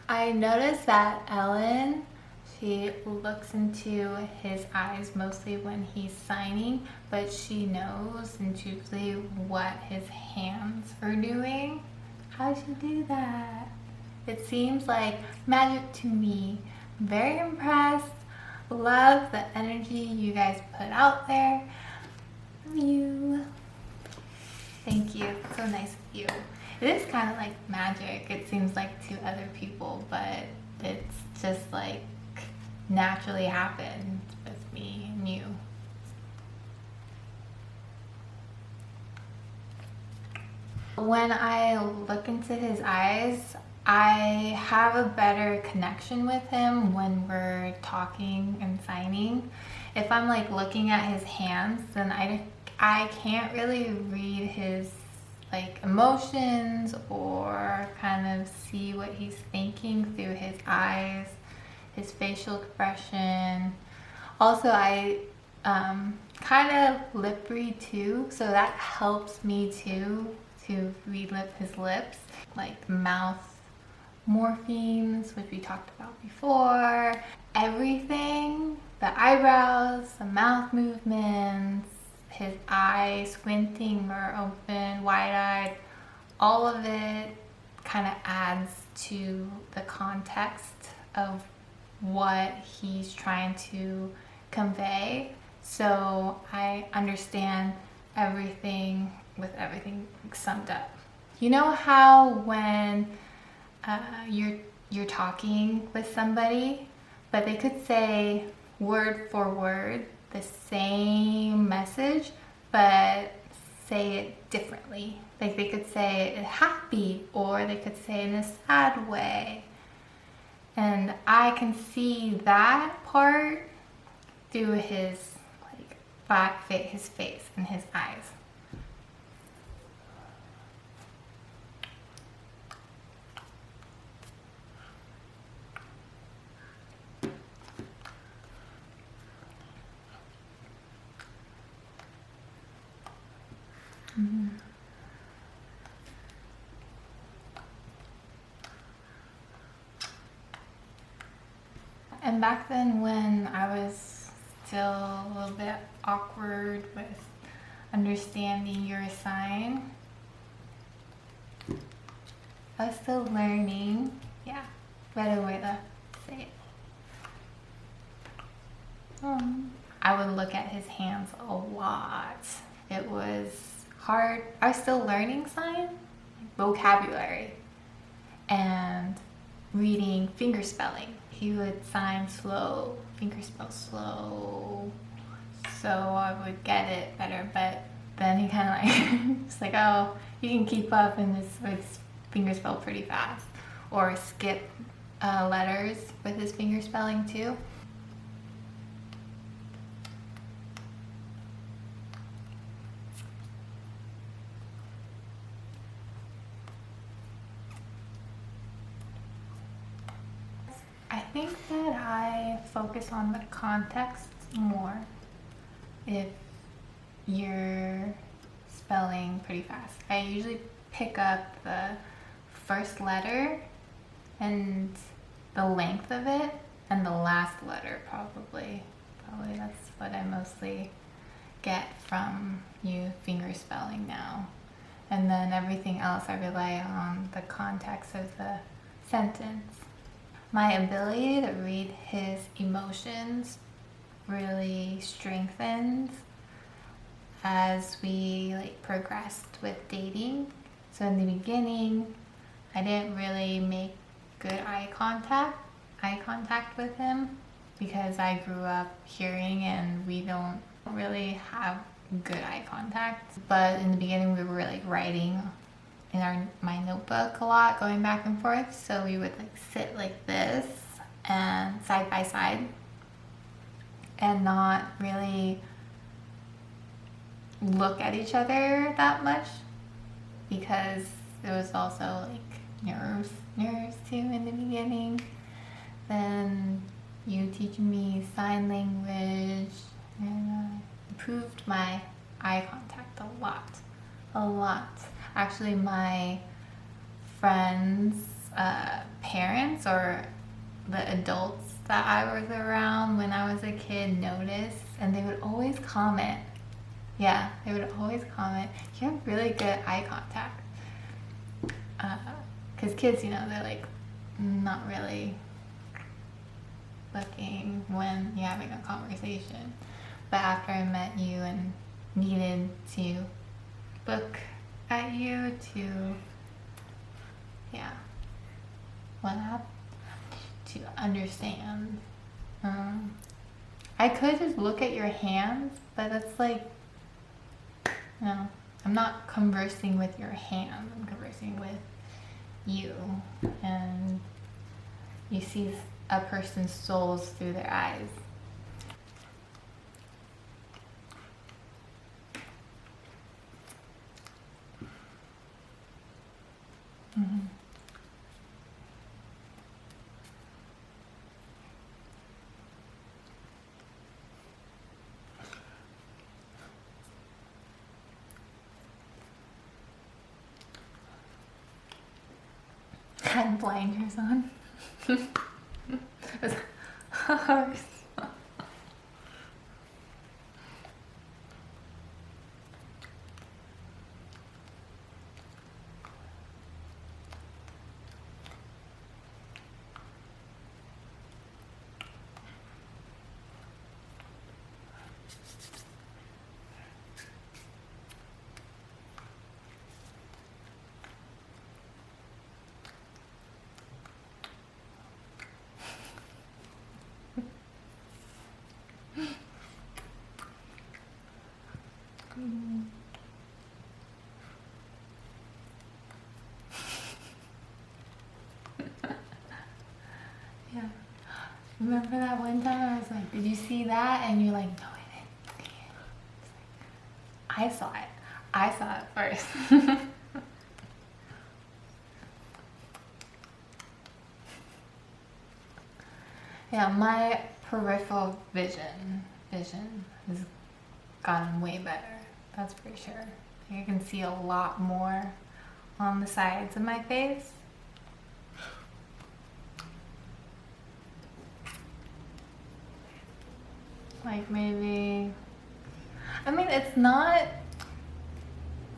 I noticed that Ellen, she looks into his eyes mostly when he's signing, but she knows intuitively what his hands are doing. How'd you do that? It seems like magic to me. I'm very impressed. Love the energy you guys put out there. Love you. Thank you. So nice of you. It is kind of like magic, it seems like to other people, but it's just like naturally happened with me and you. When I look into his eyes, I have a better connection with him when we're talking and signing. If I'm like looking at his hands, then I can't really read his like emotions or kind of see what he's thinking through his eyes, his facial expression. Also, I kind of lip read too, so that helps me too to read his lips, like mouth morphemes, which we talked about before. Everything, the eyebrows, the mouth movements, his eyes squinting or open, wide-eyed, all of it kind of adds to the context of what he's trying to convey. So I understand everything with everything summed up. You know how when you're talking with somebody, but they could say word for word the same message, but say it differently. Like they could say it happy, or they could say it in a sad way. And I can see that part through his his face and his eyes. Mm-hmm. And back then when I was still a little bit awkward with understanding your sign, I was still learning. Yeah, better way to say it. I would look at his hands a lot. It was hard. I was still learning sign, vocabulary, and reading finger spelling. He would sign slow, finger spell slow, so I would get it better. But then he kind of like, it's like, oh, you can keep up and just like finger spell pretty fast, or skip letters with his finger spelling too. I think that I focus on the context more if you're spelling pretty fast. I usually pick up the first letter and the length of it, and the last letter probably. Probably that's what I mostly get from you finger spelling now. And then everything else I rely on the context of the sentence. My ability to read his emotions really strengthened as we progressed with dating. So in the beginning, I didn't really make good eye contact with him because I grew up hearing and we don't really have good eye contact. But in the beginning, we were writing in my notebook a lot, going back and forth. So we would sit like this and side by side and not really look at each other that much because it was also nerves too in the beginning. Then you teaching me sign language and improved my eye contact a lot. Actually, my friends parents or the adults that I was around when I was a kid noticed, and they would always comment. Yeah, they would always comment, you have really good eye contact. Because kids, you know, they're like not really looking when you're having a conversation. But after I met you and needed to look at you to, yeah, what happened? To understand. I could just look at your hands, but that's like, no, I'm not conversing with your hands, I'm conversing with you. And you see a person's souls through their eyes. Mm-hmm. Had blinders on. It was hard. Yeah. Remember that one time I was like, did you see that? And you're like, no, I didn't see it. I saw it. I saw it first. Yeah, my peripheral vision has gotten way better. That's for sure. I can see a lot more on the sides of my face. Like maybe, I mean, it's not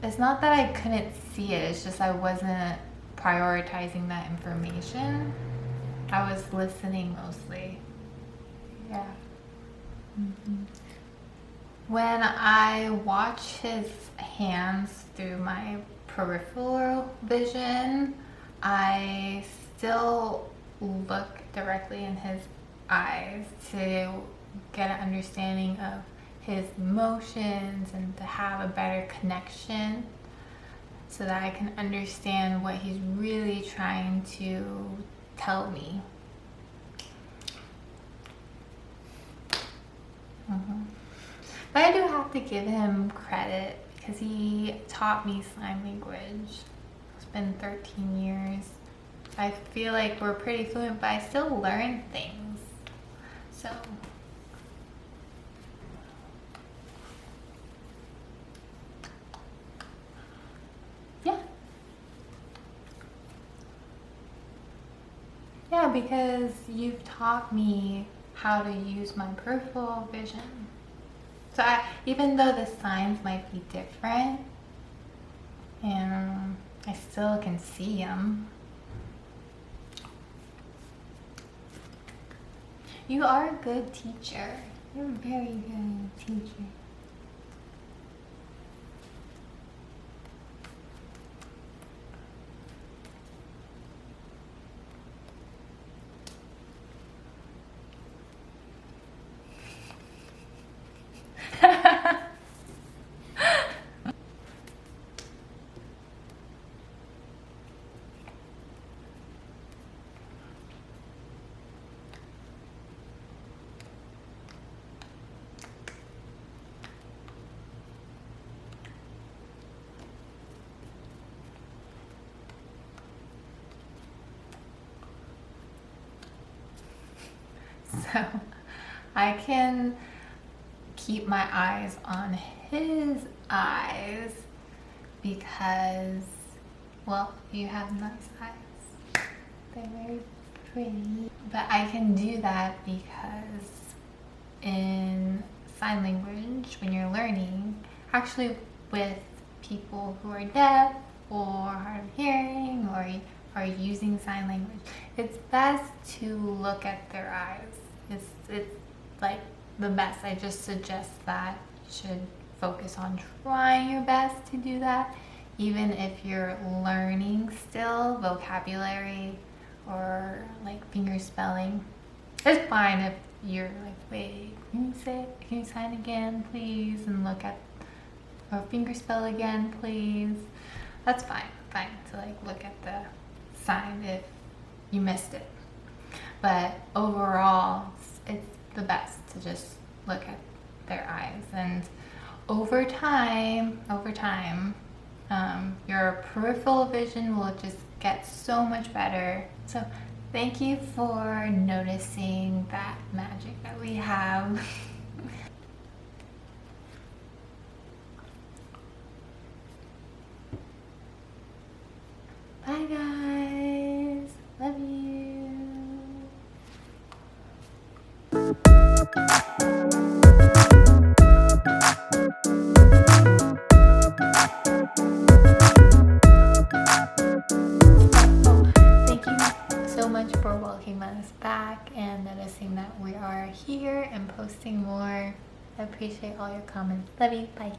that I couldn't see it, it's just I wasn't prioritizing that information. I was listening mostly. Yeah. Mm-hmm. When I watch his hands through my peripheral vision, I still look directly in his eyes to get an understanding of his emotions and to have a better connection so that I can understand what he's really trying to tell me. Mm-hmm. But I do have to give him credit because he taught me sign language. It's been 13 years. I feel like we're pretty fluent, but I still learn things. So yeah. Yeah, because you've taught me how to use my peripheral vision. So even though the signs might be different, and I still can see them. You are a good teacher. You're a very good teacher. So I can keep my eyes on his eyes because, well, you have nice eyes. They're very pretty. But I can do that because in sign language, when you're learning, actually with people who are deaf or hard of hearing or are using sign language, it's best to look at their eyes. It's like the best. I just suggest that you should focus on trying your best to do that, even if you're learning still vocabulary or like finger spelling. It's fine if you're like, wait, can you sign again, please, and look at, or finger spell again, please. That's fine to like look at the sign if you missed it. But overall, it's the best to just look at their eyes, and over time, your peripheral vision will just get so much better. So thank you for noticing that magic that we have. Bye guys, love you. For welcoming us back and noticing that we are here and posting more. I appreciate all your comments. Love you. Bye.